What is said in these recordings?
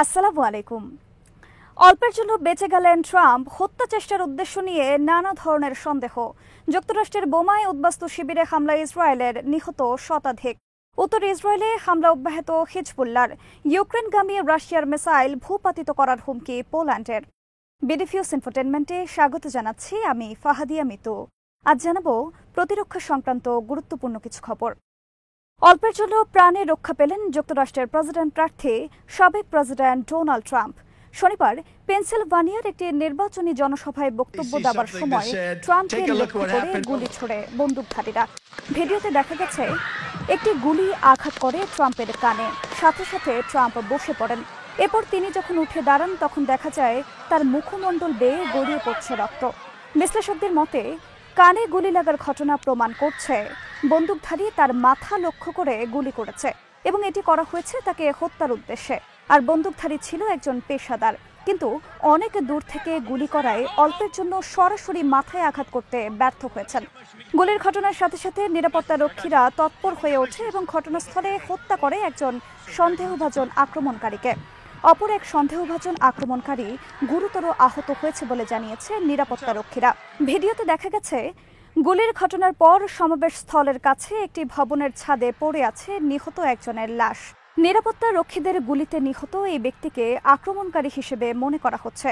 আসসালামু আলাইকুম। অল্পের জন্য বেঁচে গেলেন ট্রাম্প, হত্যা চেষ্টার উদ্দেশ্য নিয়ে নানা ধরনের সন্দেহ। যুক্তরাষ্ট্রের বোমায় উদ্বাস্তু শিবিরে হামলা ইসরায়েলের, নিহত শতাধিক। উত্তর ইসরায়েলে হামলা অব্যাহত হিজবুল্লাহর। ইউক্রেনগামী রাশিয়ার মিসাইল ভূপাতিত করার হুমকি পোল্যান্ডের। বিডিফিউজ ইনফোটেনমেন্টে স্বাগত জানাচ্ছি আমি ফাহাদিয়া মিতু। আজ জানাবো প্রতিরক্ষা সংক্রান্ত গুরুত্বপূর্ণ কিছু খবর। অল্পের জন্য প্রাণে রক্ষা পেলেন যুক্তরাষ্ট্রের প্রেসিডেন্ট প্রার্থী সাবেক প্রেসিডেন্ট ডোনাল্ড ট্রাম্প। শনিবার পেনসিলভানিয়ার একটি নির্বাচনী জনসভায় বক্তব্য দেওয়ার সময় ট্রাম্পকে লক্ষ্য করে গুলি ছোড়ে বন্দুকধারীরা। ভিডিওতে দেখা গেছে একটি গুলি আঘাত করে ট্রাম্পের কানে, সাথে সাথে ট্রাম্প বসে পড়েন। এরপর তিনি যখন উঠে দাঁড়ান তখন দেখা যায় তার মুখমণ্ডল বেয়ে গড়িয়ে পড়ছে রক্ত। বিশ্লেষকদের মতে কানে গুলি লাগার ঘটনা প্রমাণ করছে বন্দুকধারী তার মাথা লক্ষ্য করে গুলি করেছে এবং এটি করা হয়েছে তাকে হত্যার উদ্দেশ্যে। আর বন্দুকধারী ছিল একজন পেশাদার, কিন্তু অনেক দূর থেকে গুলি করায় অল্পের জন্য সরাসরি মাথায় আঘাত করতে ব্যর্থ হয়েছেন। গুলির ঘটনার সাথে সাথে নিরাপত্তা রক্ষীরা তৎপর হয়ে ওঠে এবং ঘটনাস্থলে হত্যা করে একজন সন্দেহভাজন আক্রমণকারীকে। অপর এক সন্দেহভাজন আক্রমণকারী গুরুতর আহত হয়েছে বলে জানিয়েছে নিরাপত্তা রক্ষীরা। ভিডিওতে দেখা গেছে গুলির ঘটনার পর সমাবেশ স্থলের কাছে একটি ভবনের ছাদে পড়ে আছে নিহত একজনের লাশ। নিরাপত্তা রক্ষীদের গুলিতে নিহত এই ব্যক্তিকে আক্রমণকারী হিসেবে মনে করা হচ্ছে।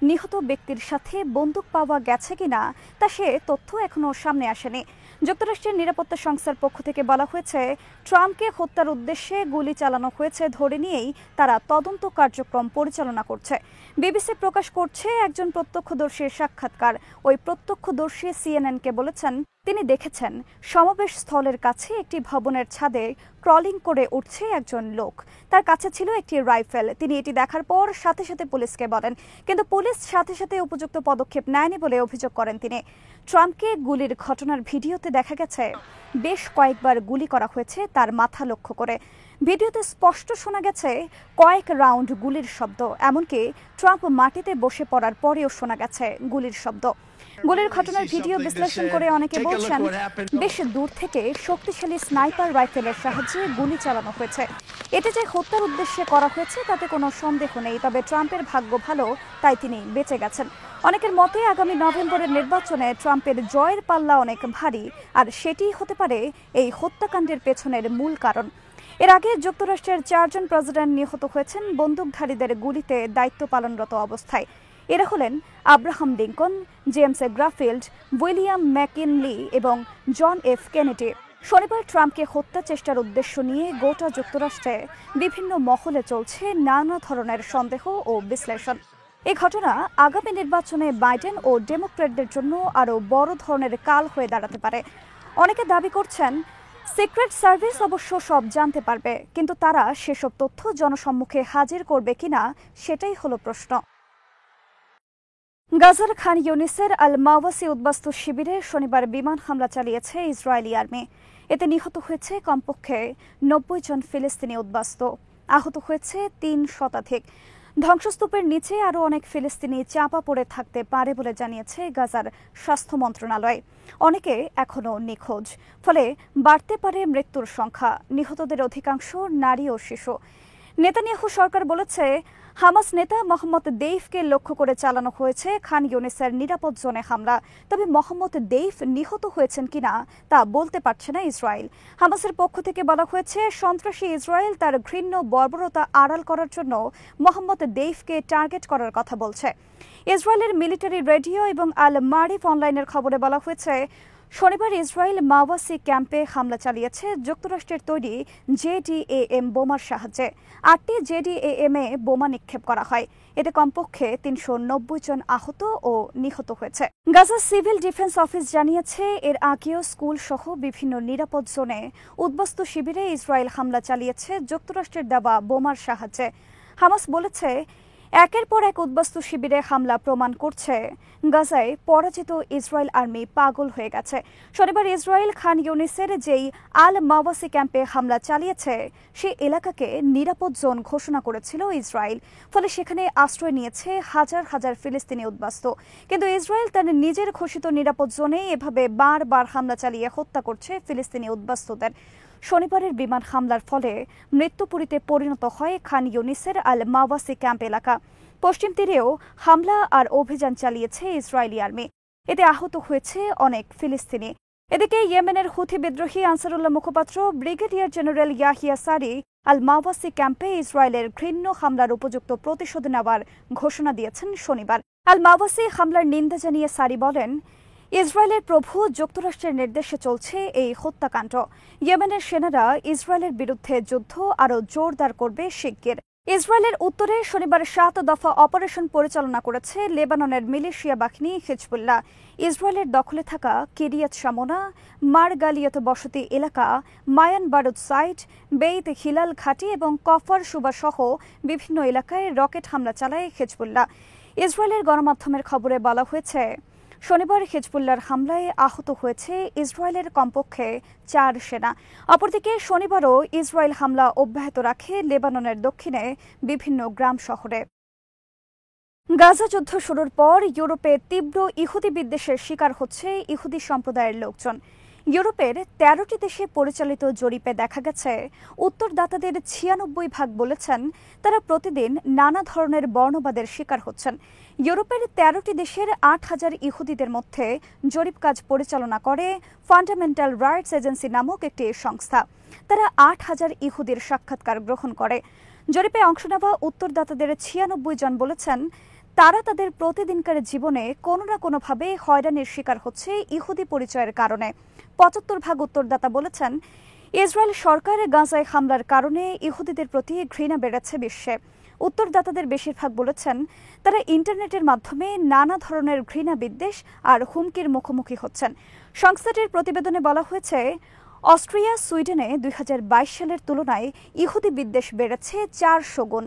নিহত ব্যক্তির সাথে বন্দুক পাওয়া গেছে কিনা তা সে তথ্য এখনো সামনে আসেনি। যুক্তরাষ্ট্রের নিরাপত্তা সংস্থার পক্ষ থেকে বলা হয়েছে ট্রাম্পকে হত্যার উদ্দেশ্যে গুলি চালানো হয়েছে ধরে নিয়েই তারা তদন্ত কার্যক্রম পরিচালনা করছে। বিবিসি প্রকাশ করছে একজন প্রত্যক্ষদর্শীর সাক্ষাৎকার। ওই প্রত্যক্ষদর্শী সিএনএনকে বলেছেন তিনি দেখেছেন সমাবেশ স্থলের কাছে একটি ভবনের ছাদে ক্রলিং করে উঠছে একজন লোক। তার কাছে ছিল একটি রাইফেল। তিনি এটি দেখার পর সাথে সাথে পুলিশকে বলেন, কিন্তু পুলিশ সাথে সাথে উপযুক্ত পদক্ষেপ নেয়নি বলে অভিযোগ করেন তিনি। ট্রাম্পকে গুলির ঘটনার ভিডিওতে দেখা গেছে বেশ কয়েকবার গুলি করা হয়েছে তার মাথা লক্ষ্য করে। ভিডিওতে স্পষ্ট শোনা গেছে কয়েক রাউন্ড গুলির শব্দ, এমনকি ট্রাম্প মাটিতে বসে পড়ার পরেও শোনা গেছে গুলির শব্দ। গুলির ঘটনার ভিডিও বিশ্লেষণ করে অনেকে বলছেন বেশ দূর থেকে শক্তিশালী স্নাইপার রাইফেলের সাহায্যে গুলি চালানো হয়েছে। এটি যে হত্যার উদ্দেশ্যে করা হয়েছে তাতে কোনো সন্দেহ নেই, তবে ট্রাম্পের ভাগ্য ভালো তাই তিনি বেঁচে গেছেন। অনেকের মতে আগামী নভেম্বরের নির্বাচনে ট্রাম্পের জয়ের পাল্লা অনেক ভারী, আর সেটিই হতে পারে এই হত্যাকাণ্ডের পেছনের মূল কারণ। এর আগে যুক্তরাষ্ট্রের 4 জন প্রেসিডেন্ট নিহত হয়েছেন বন্দুকধারীদের গুলিতে দায়িত্ব পালনরত অবস্থায়। এরা হলেন আব্রাহাম লিঙ্কন, জেমস গ্রাফিল্ড, উইলিয়াম ম্যাকিনলি এবং জন এফ কেনেডি। শনিবার ট্রাম্পকে হত্যা চেষ্টার উদ্দেশ্য নিয়ে গোটা যুক্তরাষ্ট্রে বিভিন্ন মহলে চলছে নানা ধরনের সন্দেহ ও বিশ্লেষণ। এই ঘটনা আগামী নির্বাচনে বাইডেন ও ডেমোক্র্যাটদের জন্য আরও বড় ধরনের কাল হয়ে দাঁড়াতে পারে। অনেকে দাবি করছেন সিক্রেট সার্ভিস অবশ্য সব জানতে পারবে, কিন্তু তারা সেসব তথ্য জনসম্মুখে হাজির করবে কিনা সেটাই হলো প্রশ্ন। গাজার খান ইউনিসের আল মাওয়াসি উদ্বাস্তু শিবিরে শনিবার বিমান হামলা চালিয়েছে ইসরায়েলি আর্মি। এতে নিহত হয়েছে কমপক্ষে 90 জন ফিলিস্তিনি উদ্বাস্তু, আহত হয়েছে 3 শতাধিক। ধ্বংসস্তূপের নিচে আরও অনেক ফিলিস্তিনি চাপা পড়ে থাকতে পারে বলে জানিয়েছে গাজার স্বাস্থ্য মন্ত্রণালয়। অনেকে এখনও নিখোঁজ, ফলে বাড়তে পারে মৃত্যুর সংখ্যা। নিহতদের অধিকাংশ নারী ও শিশু। নেতানিয়াহু সরকার বলেছে হামাস নেতা মোহাম্মদ দেইফকে লক্ষ্য করে চালানো হয়েছে খান ইউনিসের নিরাপদ জোনে হামলা, তবে মোহাম্মদ দেইফ নিহত হয়েছেন কিনা তা বলতে পারছে না ইসরায়েল। হামাসের পক্ষ থেকে বলা হয়েছে সন্ত্রাসী ইসরায়েল তার ঘৃণ্য বর্বরতা আড়াল করার জন্য মোহাম্মদ দেইফকে টার্গেট করার কথা বলছে। ইসরায়েলের মিলিটারি রেডিও এবং আল মারিফ অনলাইনের খবরে বলা হয়েছে শনিবার ইসরায়েল মাওয়াসি ক্যাম্পে হামলা চালিয়েছে যুক্তরাষ্ট্রের তৈরি জেডিএএম বোমার সাহায্যে। 8টি জেডিএএম-এ বোমা নিক্ষেপ করা হয়। এতে কমপক্ষে 390 জন আহত ও নিহত হয়েছে। গাজা সিভিল ডিফেন্স অফিস জানিয়েছে এর আগেও স্কুল সহ বিভিন্ন নিরাপদ জোনে উদ্বাস্তু শিবিরে ইসরায়েল হামলা চালিয়েছে যুক্তরাষ্ট্রের দেওয়া বোমার সাহায্যে। হামাস বলেছে একের পর এক উদ্বাস্তু শিবিরে হামলা প্রমাণ করছে গাজায় পরাজিত ইসরায়েল আর্মি পাগল হয়ে গেছে। শনিবার ইসরায়েল খান ইউনিসের যেই আল মাওয়াসি ক্যাম্পে হামলা চালিয়েছে সেই এলাকাকে নিরাপদ জোন ঘোষণা করেছিল ইসরায়েল, ফলে সেখানে আশ্রয় নিয়েছে হাজার হাজার ফিলিস্তিনি উদ্বাস্তু। কিন্তু ইসরায়েল তার নিজের ঘোষিত নিরাপদ জোনে এভাবে বারবার হামলা চালিয়ে হত্যা করছে ফিলিস্তিনি উদ্বাস্তুদের। শনিবারের বিমান হামলার ফলে মৃত্যুপুরীতে পরিণত হয় খান ইউনিসের আল মাওয়াসি ক্যাম্প এলাকা। পশ্চিম তীরেও হামলা আর অভিযান চালিয়েছে ইসরায়েলি আর্মি। এতে আহত হয়েছে অনেক ফিলিস্তিনি। এদিকে ইয়েমেনের হুথি বিদ্রোহী আনসারুল্লাহ মুখপাত্র ব্রিগেডিয়ার জেনারেল ইয়াহিয়া সারি আল মাওয়াসি ক্যাম্পে ইসরায়েলের ঘৃণ্য হামলার উপযুক্ত প্রতিশোধ নেওয়ার ঘোষণা দিয়েছেন শনিবার। আল মাওয়াসি হামলার নিন্দা জানিয়ে সারি বলেন, ইসরায়েলের প্রভু যুক্তরাষ্ট্রের নির্দেশে চলছে এই হত্যাকাণ্ড। ইয়েমেনের সেনারা ইসরায়েলের বিরুদ্ধে যুদ্ধ আরও জোরদার করবে শিগগির। ইসরায়েলের উত্তরে শনিবার 7 দফা অপারেশন পরিচালনা করেছে লেবাননের মিলিশিয়া বাহিনী হিজবুল্লাহ। ইসরায়েলের দখলে থাকা কিরিয়াত শামোনা, মারগালিয়ত বসতি এলাকা, মায়ান বারুদ সাইট, বেইত হিলাল ঘাটি এবং কফর সুবা সহ বিভিন্ন এলাকায় রকেট হামলা চালায় হিজবুল্লাহ। ইসরায়েলের গণমাধ্যমের খবরে বলা হয়েছে, শনিবার হিজবুল্লাহর হামলায় আহত হয়েছে ইসরায়েলের কমপক্ষে 4 সেনা। অপরদিকে শনিবারও ইসরায়েল হামলা অব্যাহত রাখে লেবাননের দক্ষিণে বিভিন্ন গ্রাম শহরে। গাজা যুদ্ধ শুরুর পর ইউরোপে তীব্র ইহুদি বিদ্বেষের শিকার হচ্ছে ইহুদি সম্প্রদায়ের লোকজন। ইউরোপের 13টি দেশে পরিচালিত জরিপে দেখা গেছে, উত্তরদাতাদের 96% বলেছেন তারা প্রতিদিন নানা ধরনের বর্ণবাদের শিকার হচ্ছেন। ইউরোপের 13টি দেশের 8,000 ইহুদিদের মধ্যে জরিপ কাজ পরিচালনা করে ফান্ডামেন্টাল রাইটস এজেন্সি নামক একটি সংস্থা। তারা 8,000 ইহুদির সাক্ষাৎকার গ্রহণ করে। জরিপে অংশ নেওয়া উত্তরদাতাদের 96 জন বলেছেন তারা তাদের প্রতিদিনকার জীবনে কোনো না কোনোভাবে হয়রানির শিকার হচ্ছে ইহুদি পরিচয়ের কারণে। 75% উত্তরদাতা বলেছেন ইসরায়েল সরকার গাজায় হামলার কারণে ইহুদিদের প্রতি ঘৃণা বেড়েছে বিশ্বে। উত্তরদাতাদের বেশিরভাগ বলেছেন তারা ইন্টারনেটের মাধ্যমে নানা ধরনের ঘৃণা বিদ্বেষ আর হুমকির মুখোমুখি হচ্ছেন। সংস্থাটির প্রতিবেদনে বলা হয়েছে, অস্ট্রিয়া সুইডেনে 2022 সালের তুলনায় ইহুদি বিদ্বেষ বেড়েছে 400 গুণ।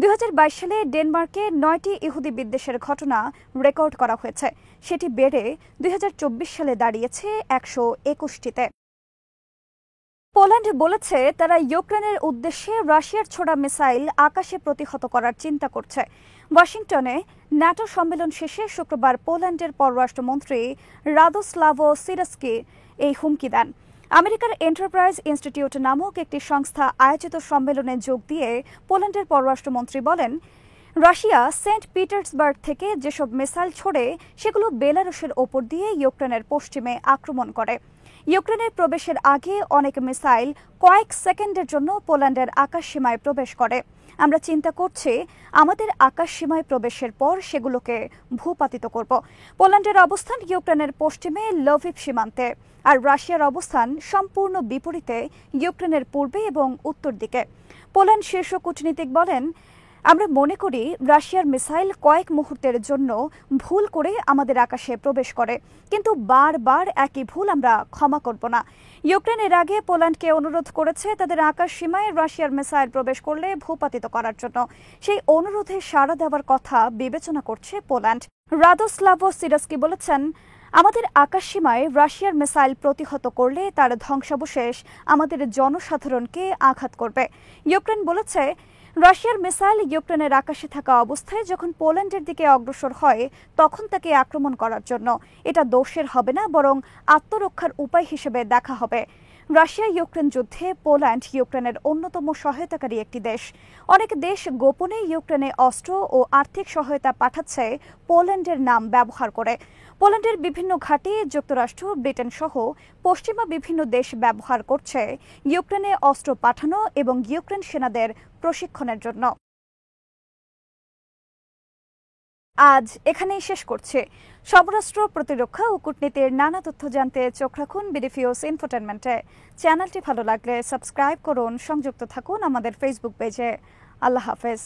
2022 সালে ডেনমার্কে 9টি ইহুদি বিদ্বেষের ঘটনা রেকর্ড করা হয়েছে, সেটি বেড়ে 2024 সালে দাঁড়িয়েছে 121টিতে। পোল্যান্ড বলেছে তারা ইউক্রেনের উদ্দেশ্যে রাশিয়ার ছোড়া মিসাইল আকাশে প্রতিহত করার চিন্তা করছে। ওয়াশিংটনে ন্যাটো সম্মেলন শেষে শুক্রবার পোল্যান্ডের পররাষ্ট্রমন্ত্রী রাদোস্লাভো সিরস্কি এই হুমকি দেন। আমেরিকার এন্টারপ্রাইজ ইনস্টিটিউট নামক একটি সংস্থা আয়োজিত সম্মেলনে যোগ দিয়ে পোল্যান্ডের পররাষ্ট্রমন্ত্রী বলেন, রাশিয়া সেন্ট পিটার্সবার্গ থেকে যেসব মিসাইল ছোড়ে সেগুলো বেলারুশের ওপর দিয়ে ইউক্রেনের পশ্চিমে আক্রমণ করে। ইউক্রেনের প্রবেশের আগে অনেক মিসাইল কয়েক সেকেন্ডের জন্য পোল্যান্ডের আকাশসীমায় প্রবেশ করে। আমরা চিন্তা করছি আমাদের আকাশসীমায় প্রবেশের পর সেগুলোকে ভূপাতিত করব। পোল্যান্ডের অবস্থান ইউক্রেনের পশ্চিমে লভিভ সীমান্তে, আর রাশিয়ার অবস্থান সম্পূর্ণ বিপরীতে ইউক্রেনের পূর্বে এবং উত্তর দিকে। পোল্যান্ড শীর্ষ কূটনীতিক বলেন, আমরা মনে করি রাশিয়ার মিসাইল কয়েক মুহূর্তের জন্য ভুল করে আমাদের আকাশে প্রবেশ করে, কিন্তু বারবার একই ভুল আমরা ক্ষমা করব না। ইউক্রেন এর আগে পোল্যান্ডকে অনুরোধ করেছে তাদের আকাশ সীমায় রাশিয়ার মিসাইল প্রবেশ করলে ভূপাতিত করার জন্য। সেই অনুরোধে সাড়া দেওয়ার কথা বিবেচনা করছে পোল্যান্ড। রাদোস্লাভো সিরস্কি বলেছেন, আমাদের আকাশসীমায় রাশিয়ার মিসাইল প্রতিহত করলে তার ধ্বংসাবশেষ আমাদের জনসাধারণকে আঘাত করবে। ইউক্রেন বলেছে, রাশিয়ার মিসাইল ইউক্রেনের আকাশে থাকা অবস্থায় যখন পোল্যান্ডের দিকে অগ্রসর হয় তখন তাকে আক্রমণ করার জন্য। এটা দোষের হবে না, বরং আত্মরক্ষার উপায় হিসেবে দেখা হবে। রাশিয়া ইউক্রেন যুদ্ধে পোল্যান্ড ইউক্রেনের অন্যতম সহায়তাকারী একটি দেশ। অনেক দেশ গোপনে ইউক্রেনে অস্ত্র ও আর্থিক সহায়তা পাঠাচ্ছে পোল্যান্ডের নাম ব্যবহার করে। পোল্যান্ডের বিভিন্ন ঘাঁটি যুক্তরাষ্ট্র, ব্রিটেন সহ পশ্চিমা বিভিন্ন দেশ ব্যবহার করছে ইউক্রেনে অস্ত্র পাঠানো এবং ইউক্রেন সেনাদের প্রশিক্ষণের জন্য। আজ এখানেই শেষ করছে। সমরাষ্ট্র, প্রতিরক্ষা ও কূটনীতির নানা তথ্য জানতে চোখ রাখুন বিডিফিউজ ইনফোটেনমেন্টে। চ্যানেলটি ভালো লাগলে সাবস্ক্রাইব করুন, সংযুক্ত থাকুন আমাদের ফেসবুক পেজে। আল্লাহ হাফেজ।